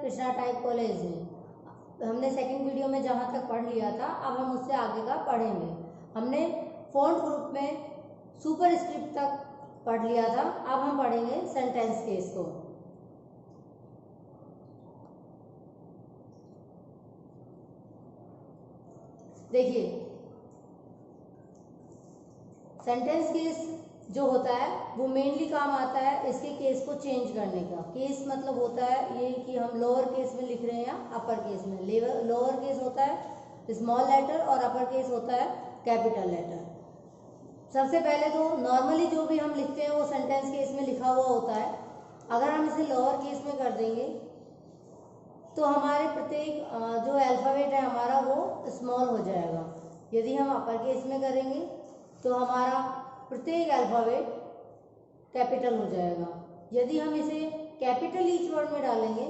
Krishna type college में हमने second video में जहाँ तक पढ़ लिया था, अब हम उससे आगे का पढ़ेंगे। हमने फॉन्ट ग्रुप में सुपर स्क्रिप्ट तक पढ़ लिया था, अब हम पढ़ेंगे सेंटेंस केस को। देखिए सेंटेंस केस जो होता है वो मेनली काम आता है इसके केस को चेंज करने का। केस मतलब होता है ये कि हम लोअर केस में लिख रहे हैं या अपर केस में। लोअर केस होता है स्मॉल लेटर और अपर केस होता है कैपिटल लेटर। सबसे पहले तो नॉर्मली जो भी हम लिखते हैं वो सेंटेंस केस में लिखा हुआ होता है। अगर हम इसे लोअर केस में कर देंगे तो हमारे प्रत्येक जो अल्फाबेट है हमारा वो स्मॉल हो जाएगा। यदि हम अपर केस में करेंगे तो हमारा प्रत्येक अल्फाबेट कैपिटल हो जाएगा। यदि हम इसे कैपिटल ईच वर्ड में डालेंगे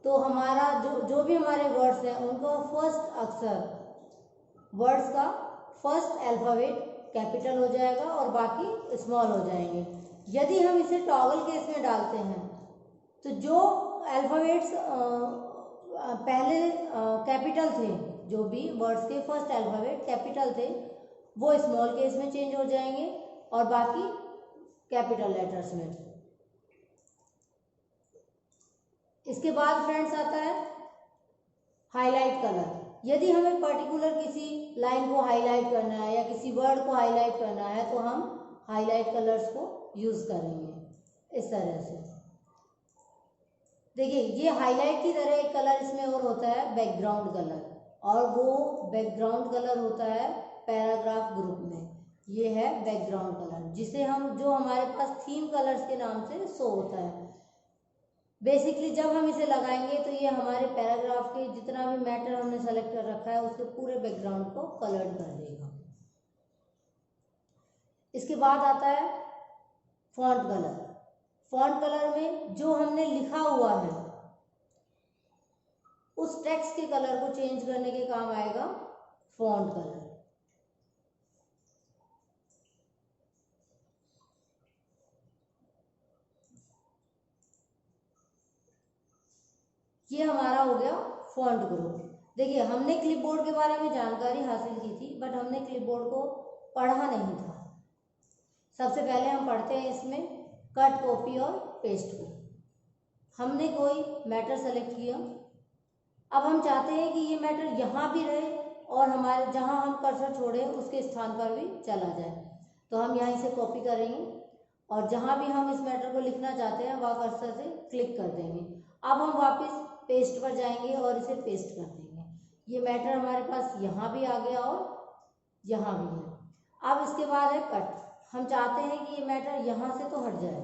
तो हमारा जो भी हमारे वर्ड्स हैं उनका फर्स्ट अक्षर, वर्ड्स का फर्स्ट अल्फाबेट कैपिटल हो जाएगा और बाकी स्मॉल हो जाएंगे। यदि हम इसे टॉगल केस में डालते हैं तो जो अल्फाबेट्स पहले कैपिटल थे, जो भी वर्ड्स के फर्स्ट अल्फाबेट कैपिटल थे वो स्मॉल केस में चेंज हो जाएंगे और बाकी कैपिटल लेटर्स में। इसके बाद फ्रेंड्स आता है हाईलाइट कलर। यदि हमें पर्टिकुलर किसी लाइन को हाईलाइट करना है या किसी वर्ड को हाईलाइट करना है तो हम हाईलाइट कलर्स को यूज करेंगे इस तरह से। देखिए ये हाईलाइट की तरह एक कलर इसमें और होता है बैकग्राउंड कलर, और वो बैकग्राउंड कलर होता है पैराग्राफ ग्रुप में। ये है बैकग्राउंड कलर जिसे हम जो हमारे पास थीम कलर्स के नाम से शो होता है। बेसिकली जब हम इसे लगाएंगे तो ये हमारे पैराग्राफ के जितना भी मैटर हमने सेलेक्ट कर रखा है उसके पूरे बैकग्राउंड को कलर्ड कर देगा। इसके बाद आता है फॉन्ट कलर। फॉन्ट कलर में जो हमने लिखा हुआ है उस टेक्स्ट के कलर को चेंज करने के काम आएगा फॉन्ट कलर। ये हमारा हो गया फॉन्ट ग्रुप। देखिए हमने क्लिपबोर्ड के बारे में जानकारी हासिल की थी बट हमने क्लिपबोर्ड को पढ़ा नहीं था। सबसे पहले हम पढ़ते हैं इसमें कट, कॉपी और पेस्ट को। हमने कोई मैटर सेलेक्ट किया, अब हम चाहते हैं कि ये मैटर यहाँ भी रहे और हमारे जहाँ हम कर्सर छोड़े उसके स्थान पर भी चला जाए। तो हम यहाँ इसे कॉपी करेंगे और जहाँ भी हम इस मैटर को लिखना चाहते हैं वहाँ कर्सर से क्लिक कर देंगे। अब हम वापस पेस्ट पर जाएंगे और इसे पेस्ट कर देंगे। ये मैटर हमारे पास यहाँ भी आ गया और यहाँ भी है। अब इसके बाद है कट। हम चाहते हैं कि ये मैटर यहाँ से तो हट जाए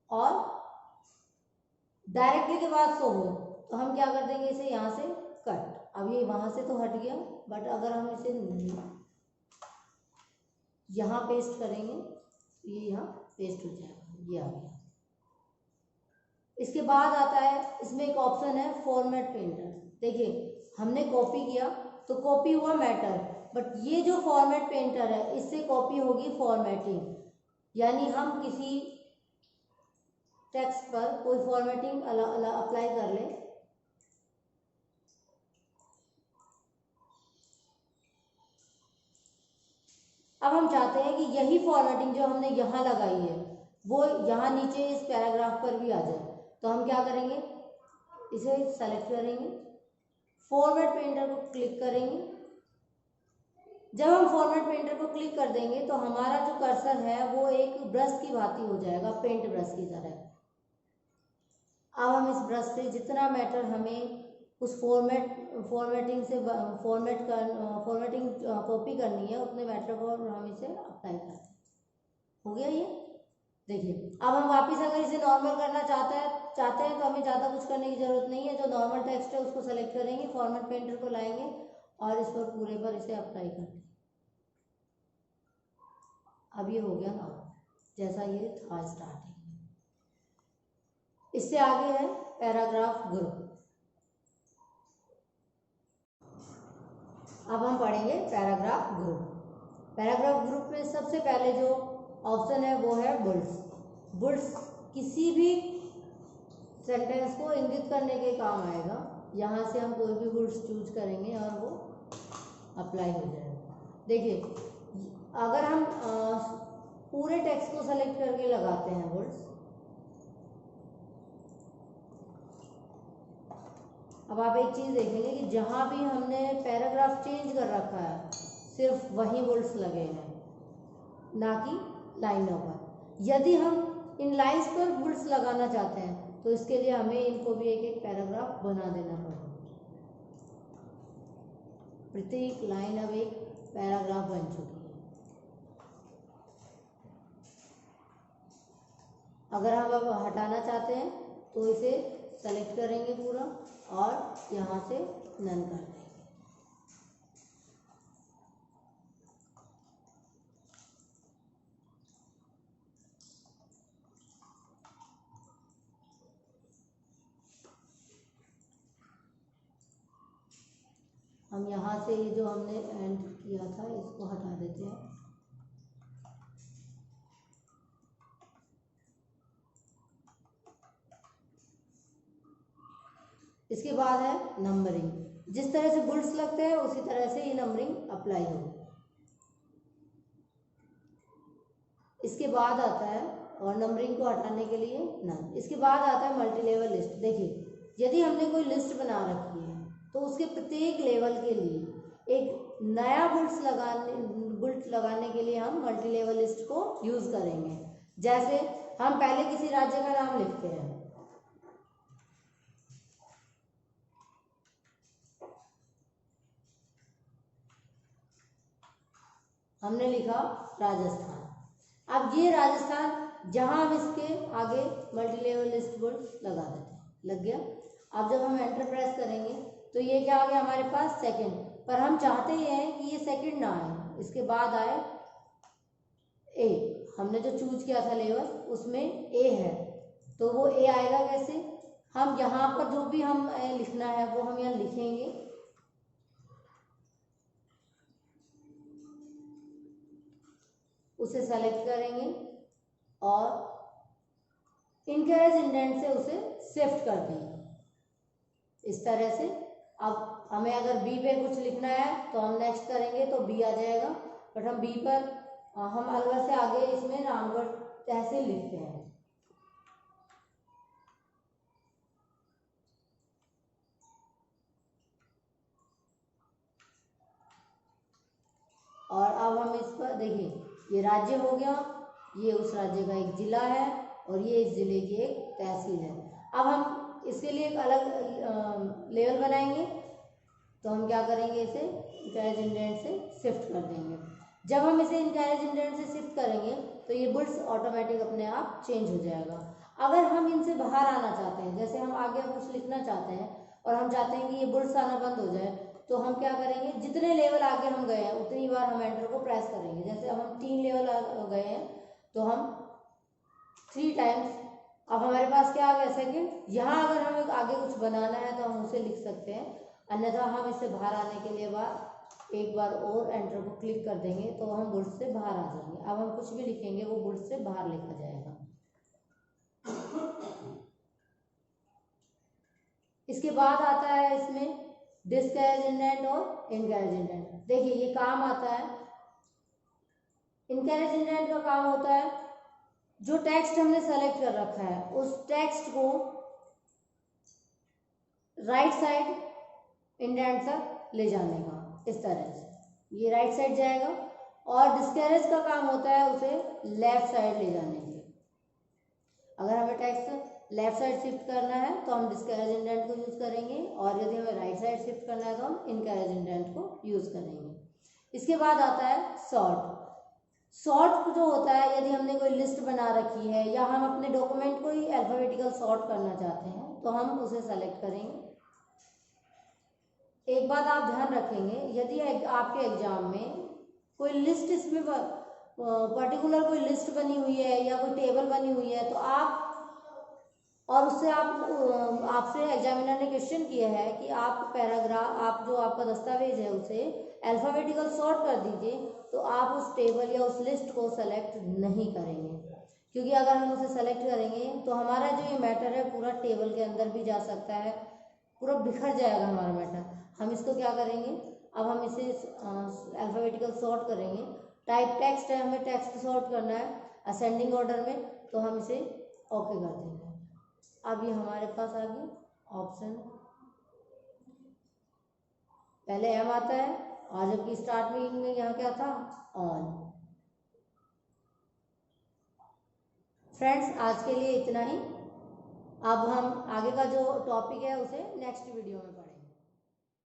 और डायरेक्टली के बाद शो हो, तो हम क्या कर देंगे इसे यहाँ से कट। अब ये वहाँ से तो हट गया बट अगर हम इसे यहाँ पेस्ट करेंगे तो ये यहाँ पेस्ट हो जाएगा, ये आ गया। इसके बाद आता है इसमें एक ऑप्शन है फॉर्मेट पेंटर। देखिए हमने कॉपी किया तो कॉपी हुआ मैटर, बट ये जो फॉर्मेट पेंटर है इससे कॉपी होगी फॉर्मेटिंग। यानी हम किसी टेक्स्ट पर कोई फॉर्मेटिंग अप्लाई कर ले, अब हम चाहते हैं कि यही फॉर्मेटिंग जो हमने यहाँ लगाई है वो यहाँ नीचे इस पैराग्राफ पर भी आ जाए। तो हम क्या करेंगे, इसे सेलेक्ट करेंगे, फॉर्मेट पेंटर को क्लिक करेंगे। जब हम फॉर्मेट पेंटर को क्लिक कर देंगे तो हमारा जो कर्सर है वो एक ब्रश की भांति हो जाएगा, पेंट ब्रश की तरह। अब हम इस ब्रश से जितना मैटर हमें उस फॉर्मेटिंग से फॉर्मेटिंग कॉपी करनी है उतने मैटर को हम इसे अप्लाई करते हैं। हो गया ये। देखिए अब हम वापस अगर इसे नॉर्मल करना चाहते हैं तो हमें ज़्यादा कुछ करने की ज़रूरत नहीं है। जो नॉर्मल टेक्स्ट है उसको सेलेक्ट करेंगे, फॉर्मेट पेंटर को लाएंगे और इस पर पूरे पर इसे अप्लाई करेंगे। अब ये हो गया नॉर्मल जैसा ये था स्टार्टिंग में। इससे आगे है पैराग्राफ ग्रुप। अब हम पढ़ेंगे पैराग्राफ ग्रुप। पैराग्राफ ग्रुप में सबसे पहले जो ऑप्शन है वो है बुल्स। बुल्स किसी भी सेंटेंस को इंगित करने के काम आएगा। यहाँ से हम कोई भी वर्ड्स चूज करेंगे और वो अप्लाई हो जाएगा। देखिए, अगर हम पूरे टेक्स्ट को सेलेक्ट करके लगाते हैं वर्ड्स, अब आप एक चीज देखेंगे कि जहां भी हमने पैराग्राफ चेंज कर रखा है सिर्फ वही वर्ड्स लगे हैं, ना कि लाइनों पर। यदि हम इन लाइंस पर वर्ड्स लगाना चाहते हैं तो इसके लिए हमें इनको भी एक एक पैराग्राफ बना देना पड़ेगा। प्रत्येक लाइन अब एक पैराग्राफ बन चुकी है। अगर हम अब हटाना चाहते हैं तो इसे सेलेक्ट करेंगे पूरा और यहाँ से नन कर देंगे। हम यहाँ से ये जो हमने एंड किया था इसको हटा देते हैं। इसके बाद है नंबरिंग। जिस तरह से बुल्स लगते हैं उसी तरह से ये नंबरिंग अप्लाई होगी। इसके बाद आता है, और नंबरिंग को हटाने के लिए नन। इसके बाद आता है मल्टी लेवल लिस्ट। देखिए, यदि हमने कोई लिस्ट बना रखी है तो उसके प्रत्येक लेवल के लिए एक नया बुल्स लगाने के लिए हम मल्टी लेवल लिस्ट को यूज करेंगे। जैसे हम पहले किसी राज्य का नाम लिखते हैं, हमने लिखा राजस्थान। अब ये राजस्थान, जहां हम इसके आगे मल्टी लेवल लिस्ट बुल्स लगा देते हैं, लग गया। अब जब हम एंटर प्रेस करेंगे तो ये क्या आ गया हमारे पास, सेकंड। पर हम चाहते ये हैं कि ये सेकंड ना आए, इसके बाद आए ए। हमने जो चूज किया था लेवल उसमें ए है, तो वो ए आएगा कैसे। हम यहाँ पर जो भी हम लिखना है वो हम यहाँ लिखेंगे। उसे सेलेक्ट करेंगे और इनकरेज इंडेंट से उसे शिफ्ट कर देंगे इस तरह से। अब हमें अगर बी पे कुछ लिखना है तो हम नेक्स्ट करेंगे तो बी आ जाएगा, बट हम बी पर हम अलवर से आगे इसमें रामगढ़ तहसील लिखते हैं। और अब हम इस पर देखिए, ये राज्य हो गया, ये उस राज्य का एक जिला है और ये इस जिले की एक तहसील है। अब हम इसके लिए एक अलग लेवल बनाएंगे, तो हम क्या करेंगे, इसे इनकरेज इंडेंट से शिफ्ट कर देंगे। जब हम इसे इनकरेज इंडेंट से शिफ्ट करेंगे तो ये बुल्स ऑटोमेटिक अपने आप चेंज हो जाएगा। अगर हम इनसे बाहर आना चाहते हैं, जैसे हम आगे कुछ लिखना चाहते हैं और हम चाहते हैं कि ये बुल्स आना बंद हो जाए, तो हम क्या करेंगे, जितने लेवल आगे हम गए हैं उतनी बार हम एंटर को प्रेस करेंगे। जैसे अब हम 3 लेवल गए हैं तो हम 3 टाइम्स, अब हमारे पास क्या आ गया, सेकंड। यहाँ अगर हमें आगे कुछ बनाना है तो हम उसे लिख सकते हैं, अन्यथा हम इससे बाहर आने के लिए एक बार और एंटर को क्लिक कर देंगे तो हम बुल्स से बाहर आ जाएंगे। अब हम कुछ भी लिखेंगे वो बुल्स से बाहर लिखा जाएगा। इसके बाद आता है इसमें डिस्करेज इंडेंट और इनकरेज इंडेंट। देखिए, ये काम आता है, इनकरेज इंडेंट का काम होता है जो टेक्स्ट हमने सेलेक्ट कर रखा है उस टेक्स्ट को राइट साइड इंडेंट तक ले जाने का, इस तरह से ये राइट साइड जाएगा। और डिस्करेज का काम होता है उसे लेफ्ट साइड ले जाने के। अगर हमें टेक्स्ट लेफ्ट साइड शिफ्ट करना है तो हम डिस्करेज इंडेंट को यूज करेंगे, और यदि हमें राइट साइड शिफ्ट करना है तो हम इनकरेज इंडेंट को यूज करेंगे। इसके बाद आता है सॉर्ट। सॉर्ट जो होता है, यदि हमने कोई लिस्ट बना रखी है या हम अपने डॉक्यूमेंट को ही अल्फाबेटिकल सॉर्ट करना चाहते हैं तो हम उसे सेलेक्ट करेंगे। एक बात आप ध्यान रखेंगे, यदि आपके एग्जाम में कोई लिस्ट, इसमें पर्टिकुलर कोई लिस्ट बनी हुई है या कोई टेबल बनी हुई है, तो आप, और उससे आपसे एग्जामिनर ने क्वेश्चन किया है कि आप पैराग्राफ, आप जो आपका दस्तावेज है उसे अल्फाबेटिकल सॉर्ट कर दीजिए, तो आप उस टेबल या उस लिस्ट को सेलेक्ट नहीं करेंगे, क्योंकि अगर हम उसे सेलेक्ट करेंगे तो हमारा जो ये मैटर है पूरा टेबल के अंदर भी जा सकता है, पूरा बिखर जाएगा हमारा मैटर। हम इसको क्या करेंगे, अब हम इसे अल्फाबेटिकल सॉर्ट करेंगे। टाइप टेक्स्ट है, हमें टेक्स्ट सॉर्ट करना है असेंडिंग ऑर्डर में, तो हम इसे ओके कर देंगे। अब ये हमारे पास आ गया ऑप्शन, पहले एम आता है और जबकि स्टार्टिंग में यहाँ क्या था, ऑन। फ्रेंड्स आज के लिए इतना ही। अब हम आगे का जो टॉपिक है उसे नेक्स्ट वीडियो में